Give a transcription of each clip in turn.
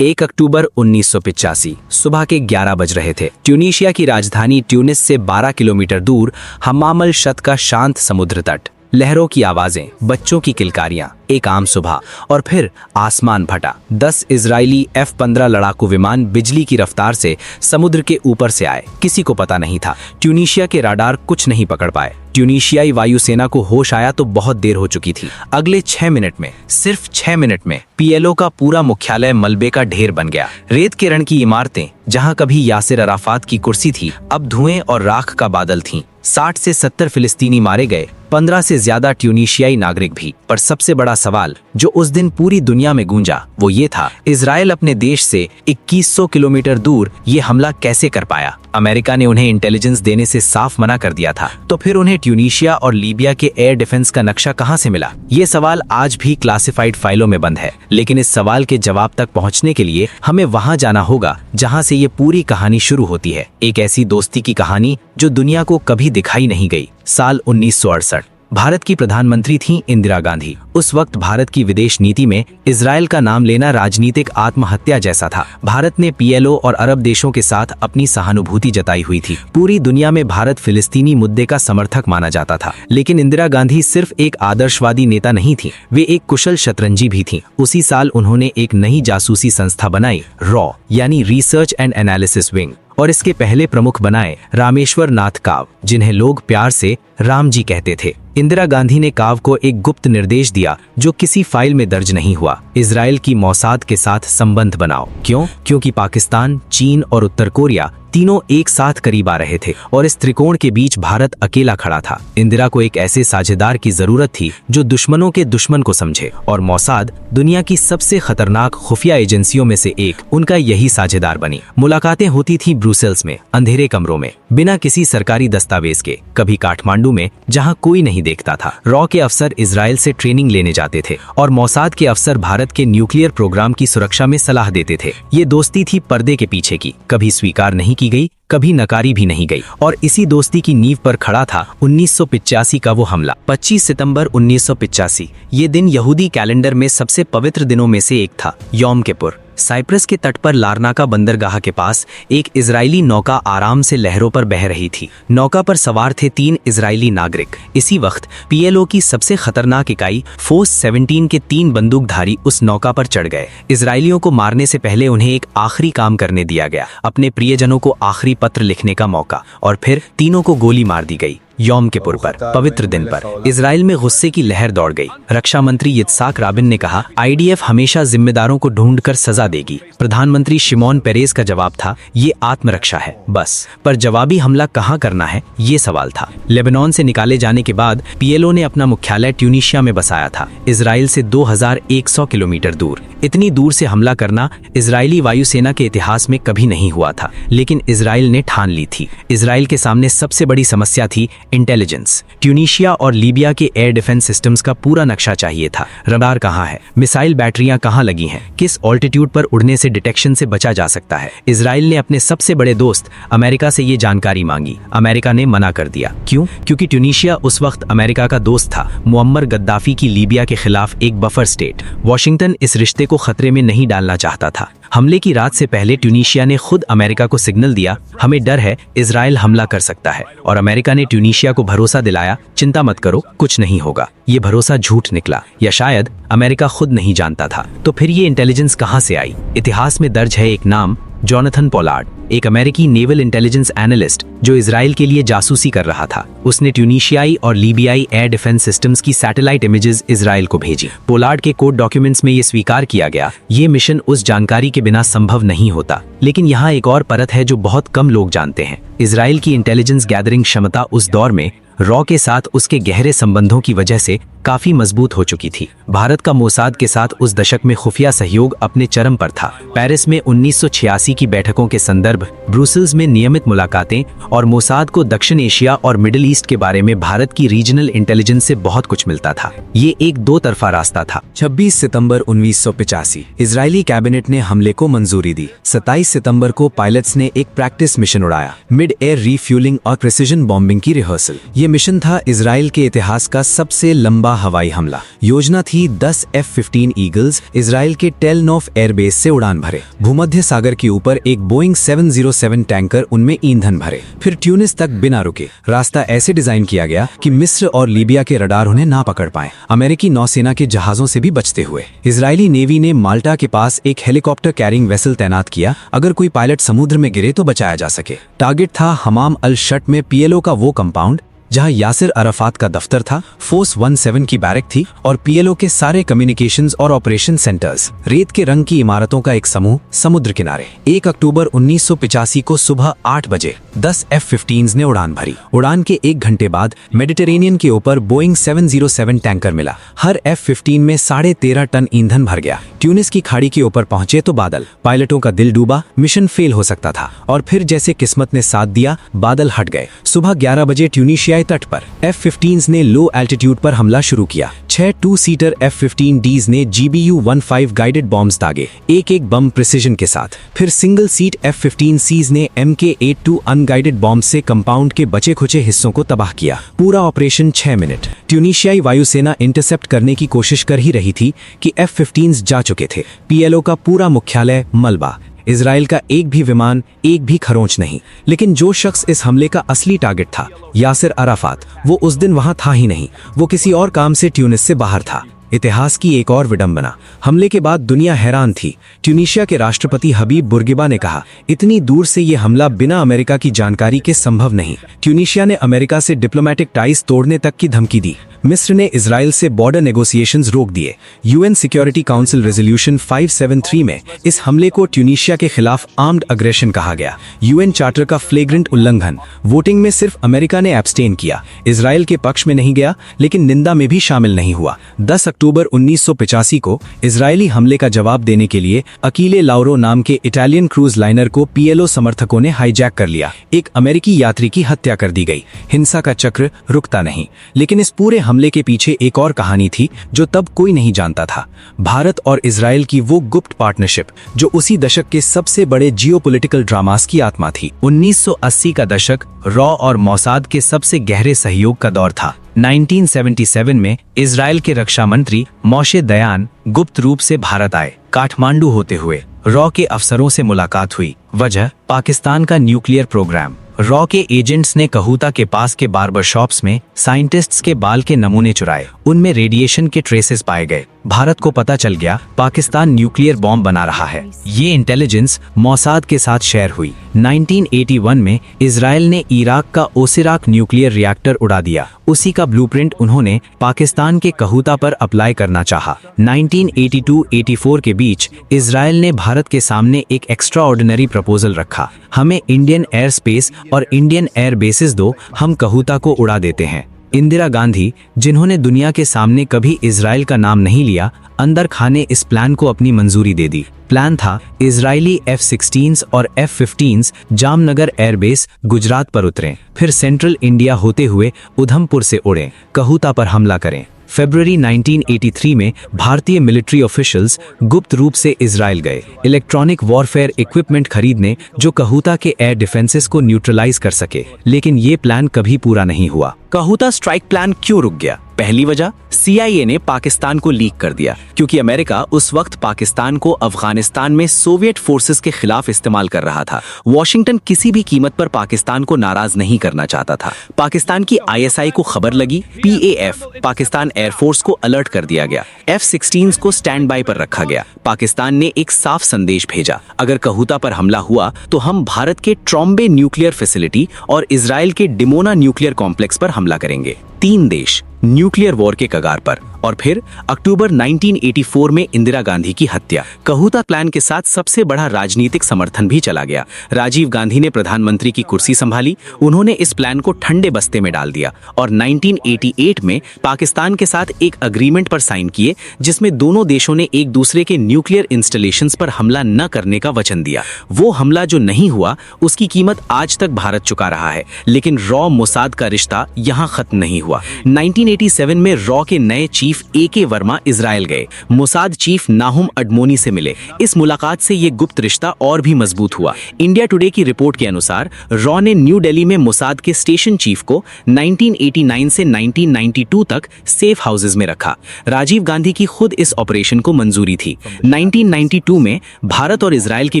1 अक्टूबर 1985 सुबह के 11 बज रहे थे। ट्यूनीशिया की राजधानी ट्यूनिस से 12 किलोमीटर दूर हम्माम अल शत का शांत समुद्र तट, लहरों की आवाजें, बच्चों की किलकारियां, एक आम सुबह और फिर आसमान फटा। 10 इजरायली F-15 लड़ाकू विमान बिजली की रफ्तार से समुद्र के ऊपर से आए। किसी को पता नहीं था, ट्यूनीशिया के राडार कुछ नहीं पकड़ पाए। ट्यूनीशियाई वायुसेना को होश आया तो बहुत देर हो चुकी थी। अगले 6 मिनट में, सिर्फ 6 मिनट में PLO का पूरा मुख्यालय मलबे का ढेर बन गया। रेत के रण की इमारतें, जहां कभी यासिर अराफात की कुर्सी थी, अब धुएं और राख का बादल थीं। 60 से 70 फिलिस्तीनी मारे गए, 15 से ज्यादा ट्यूनीशियाई नागरिक भी। पर सबसे बड़ा सवाल जो उस दिन पूरी दुनिया में गूंजा वो ये था, इजराइल अपने देश से 2100 किलोमीटर दूर ये हमला कैसे कर पाया? अमेरिका ने उन्हें इंटेलिजेंस देने से साफ मना कर दिया था, तो फिर उन्हें ट्यूनीशिया और लीबिया के एयर डिफेंस का नक्शा कहां से मिला? ये सवाल आज भी क्लासिफाइड फाइलों में बंद है। लेकिन इस सवाल के जवाब तक पहुंचने के लिए हमें वहां जाना होगा जहां से ये पूरी कहानी शुरू होती है। एक ऐसी दोस्ती की कहानी जो दुनिया को कभी दिखाई नहीं गई। साल 1968, भारत की प्रधानमंत्री थीं इंदिरा गांधी। उस वक्त भारत की विदेश नीति में इजराइल का नाम लेना राजनीतिक आत्महत्या जैसा था। भारत ने PLO और अरब देशों के साथ अपनी सहानुभूति जताई हुई थी। पूरी दुनिया में भारत फिलिस्तीनी मुद्दे का समर्थक माना जाता था। लेकिन इंदिरा गांधी सिर्फ एक आदर्शवादी नेता नहीं थी, वे एक कुशल शतरंजी भी थीं। उसी साल उन्होंने एक नई जासूसी संस्था बनाई, रॉ यानी रिसर्च एंड एनालिसिस विंग, और इसके पहले प्रमुख बनाए रामेश्वर नाथ काव, जिन्हें लोग प्यार से राम जी कहते थे। इंदिरा गांधी ने काव को एक गुप्त निर्देश दिया जो किसी फाइल में दर्ज नहीं हुआ, इजराइल की मौसाद के साथ संबंध बनाओ। क्यों? क्योंकि पाकिस्तान, चीन और उत्तर कोरिया तीनों एक साथ करीब आ रहे थे और इस त्रिकोण के बीच भारत अकेला खड़ा था। इंदिरा को एक ऐसे साझेदार की जरूरत थी जो दुश्मनों के दुश्मन को समझे, और मौसाद दुनिया की सबसे खतरनाक खुफिया एजेंसियों में से एक, उनका यही साझेदार बनी। मुलाकातें होती थी ब्रुसेल्स में, अंधेरे कमरों में, बिना किसी सरकारी दस्तावेज के, कभी काठमांडू में जहां कोई नहीं देखता था। रॉ के अफसर इजराइल से ट्रेनिंग लेने जाते थे और मौसाद के अफसर भारत के न्यूक्लियर प्रोग्राम की सुरक्षा में सलाह देते थे। ये दोस्ती थी पर्दे के पीछे की, कभी स्वीकार नहीं की गई, कभी नकारी भी नहीं गई। और इसी दोस्ती की नींव पर खड़ा था 1985 का वो हमला। 25 सितंबर 1985, ये दिन यहूदी कैलेंडर में सबसे पवित्र दिनों में से एक था। यौम किपुर। साइप्रस के तट पर लारनाका बंदरगाह के पास एक इजरायली नौका आराम से लहरों पर बह रही थी। नौका पर सवार थे 3 इजरायली नागरिक। इसी वक्त PLO की सबसे खतरनाक इकाई फोर्स 17 के 3 बंदूकधारी उस नौका पर चढ़ गए। इजरायलियों को मारने से पहले उन्हें एक आखिरी काम करने दिया गया, अपने प्रियजनों को आखिरी पत्र लिखने का मौका, और फिर तीनों को गोली मार दी गई। यौम किपुर पर, पवित्र दिन पर, इजराइल में गुस्से की लहर दौड़ गई। रक्षा मंत्री yitzhak राबिन ने कहा, IDF हमेशा जिम्मेदारों को ढूंढकर सजा देगी। प्रधानमंत्री शिमोन पेरेज का जवाब था, ये आत्मरक्षा है बस। पर जवाबी हमला कहां करना है, ये सवाल था। लेबनान से निकाले जाने के बाद PLO ने अपना मुख्यालय ट्यूनीशिया में बसाया था, इजराइल से 2100 किलोमीटर दूर। इतनी दूर से हमला करना इजरायली वायुसेना के इतिहास में कभी नहीं हुआ था, लेकिन इजराइल ने ठान ली थी। इजराइल के सामने सबसे बड़ी समस्या थी इंटेलिजेंस। ट्यूनीशिया और लीबिया के एयर डिफेंस सिस्टम्स का पूरा नक्शा चाहिए था। रडार कहाँ है, मिसाइल बैटरियां कहाँ लगी हैं, किस ऑल्टीट्यूड पर उड़ने से डिटेक्शन से बचा जा सकता है। इजराइल ने अपने सबसे बड़े दोस्त अमेरिका से ये जानकारी मांगी। अमेरिका ने मना कर दिया। क्यों? क्योंकि ट्यूनीशिया उस वक्त अमेरिका का दोस्त था, मुअम्मर गद्दाफी की लीबिया के खिलाफ एक बफर स्टेट। वॉशिंगटन इस रिश्ते को खतरे में नहीं डालना चाहता था। हमले की रात से पहले ट्यूनीशिया ने खुद अमेरिका को सिग्नल दिया, हमें डर है, इजराइल हमला कर सकता है। और अमेरिका ने ट्यूनीशिया को भरोसा दिलाया, चिंता मत करो, कुछ नहीं होगा। ये भरोसा झूठ निकला, या शायद अमेरिका खुद नहीं जानता था। तो फिर ये इंटेलिजेंस कहां से आई? इतिहास में दर्ज है एक नाम, जोनाथन पोलार्ड, एक अमेरिकी नेवल इंटेलिजेंस एनालिस्ट जो इजराइल के लिए जासूसी कर रहा था। उसने ट्यूनीशियाई और लीबियाई एयर डिफेंस सिस्टम्स की सैटेलाइट इमेजेस इजराइल को भेजी। पोलार्ड के कोर्ट डॉक्यूमेंट्स में ये स्वीकार किया गया, ये मिशन उस जानकारी के बिना संभव नहीं होता। लेकिन यहाँ एक और परत है जो बहुत कम लोग जानते हैं। इजराइल की इंटेलिजेंस गैदरिंग क्षमता उस दौर में रॉ के साथ उसके गहरे संबंधों की वजह से काफी मजबूत हो चुकी थी। भारत का मोसाद के साथ उस दशक में खुफिया सहयोग अपने चरम पर था। पेरिस में 1986 की बैठकों के संदर्भ, ब्रुसेल्स में नियमित मुलाकातें और मोसाद को दक्षिण एशिया और मिडिल ईस्ट के बारे में भारत की रीजनल इंटेलिजेंस से बहुत कुछ मिलता था। ये एक दो तरफा रास्ता था। 26 सितंबर 1985 इजरायली कैबिनेट ने हमले को मंजूरी दी। 27 सितंबर को पायलट्स ने एक प्रैक्टिस मिशन उड़ाया, मिड एयर रीफ्यूलिंग और प्रिसिजन बॉम्बिंग की रिहर्सल। ये मिशन था इजराइल के इतिहास का सबसे लंबा लंबा हवाई हमला। योजना थी 10 F-15 ईगल्स इजराइल के टेल नोफ एयरबेस से उड़ान भरे, भूमध्य सागर के ऊपर एक बोइंग 707 टैंकर उनमें ईंधन भरे, फिर ट्यूनिस तक बिना रुके। रास्ता ऐसे डिजाइन किया गया कि मिस्र और लीबिया के रडार उन्हें ना पकड़ पाए, अमेरिकी नौसेना के जहाजों से भी बचते हुए। इजरायली नेवी ने माल्टा के पास एक हेलीकॉप्टर कैरिंग वेसल तैनात किया, अगर कोई पायलट समुद्र में गिरे तो बचाया जा सके। टारगेट था हमाम अल शट में पीएलओ का वो कंपाउंड जहां यासिर अराफात का दफ्तर था, फोर्स 17 की बैरक थी और पीएलओ के सारे कम्युनिकेशंस और ऑपरेशन सेंटर्स। रेत के रंग की इमारतों का एक समूह समुद्र किनारे। 1 अक्टूबर 1985 को सुबह 8 बजे 10 F-15s ने उड़ान भरी। उड़ान के 1 घंटे बाद मेडिटेरेनियन के ऊपर बोइंग 707 टैंकर मिला। हर F-15 में 13.5 टन ईंधन भर गया। ट्यूनिस की खाड़ी के ऊपर पहुंचे तो बादल, पायलटों का दिल डूबा, मिशन फेल हो सकता था। और फिर जैसे किस्मत ने साथ दिया, बादल हट गए। सुबह 11 बजे ट्यूनीशिया तट पर F-15s ने लो एल्टीट्यूड पर हमला शुरू किया। 6 2-सीटर F-15Ds ने GBU-15 गाइडेड बॉम्ब्स दागे, एक बम प्रिसिजन के साथ। फिर सिंगल सीट F-15Cs ने MK-82 अनगाइडेड बॉम्ब से कंपाउंड के बचे खुचे हिस्सों को तबाह किया। पूरा ऑपरेशन 6 मिनट। ट्यूनीशियाई वायुसेना इंटरसेप्ट करने की कोशिश कर ही रही थी कि F-15s जा चुके थे। पीएलओ का पूरा मुख्यालय मलबा, इजराइल का एक भी विमान, एक भी खरोंच नहीं। लेकिन जो शख्स इस हमले का असली टारगेट था, यासिर अराफात, वो उस दिन वहां था ही नहीं। वो किसी और काम से ट्यूनिस से बाहर था। इतिहास की एक और विडंबना। हमले के बाद दुनिया हैरान थी। ट्यूनीशिया के राष्ट्रपति हबीब बुर्गिबा ने कहा, इतनी दूर से ये हमला बिना अमेरिका की जानकारी के संभव नहीं। ट्यूनीशिया ने अमेरिका से डिप्लोमेटिक टाइज तोड़ने तक की धमकी दी। मिस्र ने इजराइल से बॉर्डर नेगोशिएशंस रोक दिए। यूएन सिक्योरिटी काउंसिल रेजोल्यूशन 573 में इस हमले को ट्यूनीशिया के खिलाफ आर्म्ड अग्रेशन कहा गया, यूएन चार्टर का फ्लेग्रेंट उल्लंघन। वोटिंग में सिर्फ अमेरिका ने एब्सटेन किया, इजराइल के पक्ष में नहीं गया, लेकिन निंदा में भी शामिल नहीं हुआ। 10 अक्टूबर 1985 को इजरायली हमले का जवाब देने के लिए अकीले लाउरो नाम के इटालियन क्रूज लाइनर को पीएलओ समर्थकों ने हाईजैक कर लिया। एक अमेरिकी यात्री की हत्या कर दी गई। हिंसा का चक्र रुकता नहीं। लेकिन इस पूरे हमले के पीछे एक और कहानी थी जो तब कोई नहीं जानता था। भारत और इजराइल की वो गुप्त पार्टनरशिप जो उसी दशक के सबसे बड़े जियोपॉलिटिकल ड्रामास की आत्मा थी। 1980 का दशक रॉ और मोसाद के सबसे गहरे सहयोग का दौर था। 1977 में इजराइल के रक्षा मंत्री मोशे दयान गुप्त रूप से भारत आए। काठमांडू होते हुए रॉ के अफसरों से मुलाकात हुई। वजह पाकिस्तान का न्यूक्लियर प्रोग्राम। रॉ के एजेंट्स ने कहूता के पास के बार्बर शॉप्स में साइंटिस्ट्स के बाल के नमूने चुराए। उनमें रेडिएशन के ट्रेसेस पाए गए। भारत को पता चल गया पाकिस्तान न्यूक्लियर बॉम्ब बना रहा है। ये इंटेलिजेंस मोसाद के साथ शेयर हुई। 1981 में इजराइल ने इराक का ओसिराक न्यूक्लियर रिएक्टर उड़ा दिया। उसी का ब्लूप्रिंट उन्होंने पाकिस्तान के कहूता पर अप्लाई करना चाहा। 1982-84 के बीच इजराइल ने भारत के सामने एक एक्स्ट्राऑर्डिनरी प्रपोजल रखा, हमें इंडियन एयर स्पेस और इंडियन एयर बेसिस दो, हम कहूता को उड़ा देते हैं। इंदिरा गांधी, जिन्होंने दुनिया के सामने कभी इजराइल का नाम नहीं लिया, अंदर खाने इस प्लान को अपनी मंजूरी दे दी। प्लान था इजरायली F-16s और F-15s जामनगर एयरबेस गुजरात पर उतरें, फिर सेंट्रल इंडिया होते हुए उधमपुर से उड़ें, कहूता पर हमला करें। फरवरी 1983 में भारतीय मिलिट्री ऑफिशियल्स गुप्त रूप से इजराइल गए, इलेक्ट्रॉनिक वॉरफेयर इक्विपमेंट खरीदने जो कहूता के एयर डिफेंसेस को न्यूट्रलाइज कर सके। लेकिन ये प्लान कभी पूरा नहीं हुआ। कहूता स्ट्राइक प्लान क्यों रुक गया? पहली वजह, CIA ने पाकिस्तान को लीक कर दिया, क्योंकि अमेरिका उस वक्त पाकिस्तान को अफगानिस्तान में सोवियत फोर्सेस के खिलाफ इस्तेमाल कर रहा था। वॉशिंगटन किसी भी कीमत पर पाकिस्तान को नाराज नहीं करना चाहता था। पाकिस्तान की ISI को खबर लगी, PAF पाकिस्तान एयरफोर्स को अलर्ट कर दिया गया। F-16s को स्टैंड बाय पर रखा गया। पाकिस्तान ने एक साफ संदेश भेजा, अगर कहूता पर हमला हुआ तो हम भारत के ट्रॉम्बे न्यूक्लियर फैसिलिटी और इजराइल के डिमोना न्यूक्लियर कॉम्प्लेक्स पर हमला करेंगे। 3 देश न्यूक्लियर वॉर के कगार पर। और फिर अक्टूबर 1984 में इंदिरा गांधी की हत्या। कहूता प्लान के साथ सबसे बड़ा राजनीतिक समर्थन भी चला गया। राजीव गांधी ने प्रधानमंत्री की कुर्सी संभाली। उन्होंने इस प्लान को ठंडे बस्ते में डाल दिया और 1988 में पाकिस्तान के साथ एक अग्रीमेंट पर साइन किए, जिसमें दोनों देशों ने एक दूसरे के न्यूक्लियर इंस्टॉलेशंस पर हमला न करने का वचन दिया। वो हमला जो नहीं हुआ, उसकी कीमत आज तक भारत चुका रहा है। लेकिन रॉ मोसाद का रिश्ता यहाँ खत्म नहीं हुआ। 1987 में रॉ के नए chief chief AK Verma Israel गए, मोसाद चीफ नाहुम अडमोनी से मिले। इस मुलाकात से ये गुप्त रिश्ता और भी मजबूत हुआ। इंडिया टुडे की रिपोर्ट के अनुसार रॉ ने न्यू दिल्ली में मोसाद के स्टेशन चीफ को 1989 से 1992 तक सेफ हाउसेज में रखा। राजीव गांधी की खुद इस ऑपरेशन को मंजूरी थी। 1992 में भारत और इजराइल के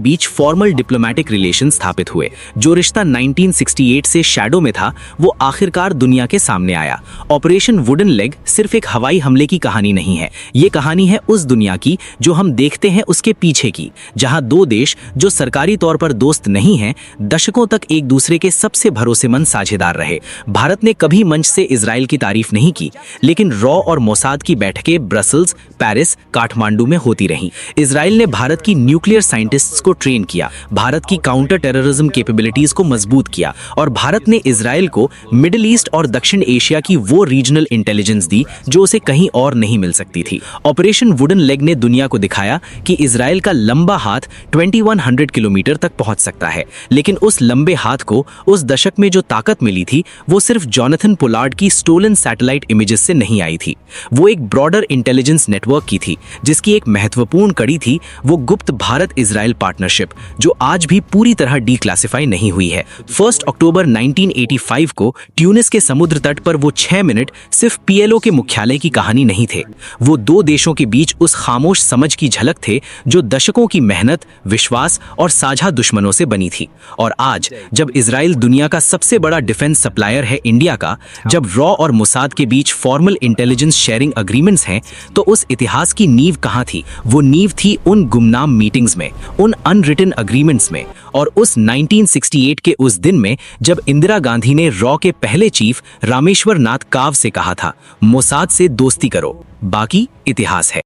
बीच फॉर्मल डिप्लोमेटिक रिलेशन स्थापित हुए। जो रिश्ता 1968 से शैडो में था, वो आखिरकार दुनिया के सामने आया। ऑपरेशन वुडन लेग सिर्फ एक हवाई हमले की कहानी नहीं है, ये कहानी है उस दुनिया की जो हम देखते हैं उसके पीछे की, जहां दो देश जो सरकारी तौर पर दोस्त नहीं हैं, दशकों तक एक दूसरे के सबसे भरोसेमंद साझेदार रहे। भारत ने कभी मंच से इजराइल की तारीफ नहीं की, लेकिन रॉ और मोसाद की बैठकें ब्रसल्स, पेरिस, काठमांडू में होती रहीं। इजराइल ने भारत की न्यूक्लियर साइंटिस्ट्स को ट्रेन किया, भारत की काउंटर टेररिज्म कैपेबिलिटीज को मजबूत किया और भारत ने इजराइल को मिडिल ईस्ट और दक्षिण एशिया की वो रीजनल इंटेलिजेंस दी जो उसे कहीं और नहीं मिल सकती थी। ऑपरेशन वुडन लेग ने दुनिया को दिखाया कि इजराइल का लंबा हाथ 2100 किलोमीटर तक पहुंच सकता है, लेकिन उस लंबे हाथ को उस दशक में जो ताकत मिली थी वो सिर्फ जॉनथन पोलार्ड की स्टोलन सैटेलाइट इमेजेस से नहीं आई थी। वो एक ब्रॉडर इंटेलिजेंस नेटवर्क की थी, जिसकी एक महत्वपूर्ण कड़ी थी वो गुप्त भारत इजराइल पार्टनरशिप, जो आज भी पूरी तरह डीक्लासिफाई नहीं हुई है। 1 अक्टूबर 1985 को ट्यूनिस के समुद्र तट पर वो 6 मिनट सिर्फ PLO के मुख्यालय की कहानी नहीं थे, वो दो देशों के बीच उस खामोश समझ की झलक थे जो दशकों की मेहनत, विश्वास और साझा दुश्मनों से बनी थी। और आज जब इजराइल दुनिया का सबसे बड़ा डिफेंस सप्लायर है इंडिया का, जब रॉ और मोसाद के बीच फॉर्मल इंटेलिजेंस शेयरिंग अग्रीमेंट्स हैं, तो उस इतिहास की नींव कहाँ थी? वो नींव थी उन गुमनाम मीटिंग्स में, उन अनरिटन अग्रीमेंट्स में, और उस 1968 के उस दिन में जब इंदिरा गांधी ने रॉ के पहले चीफ रामेश्वर नाथ काव से कहा था, मोसाद से दोस्ती करो, बाकी इतिहास है।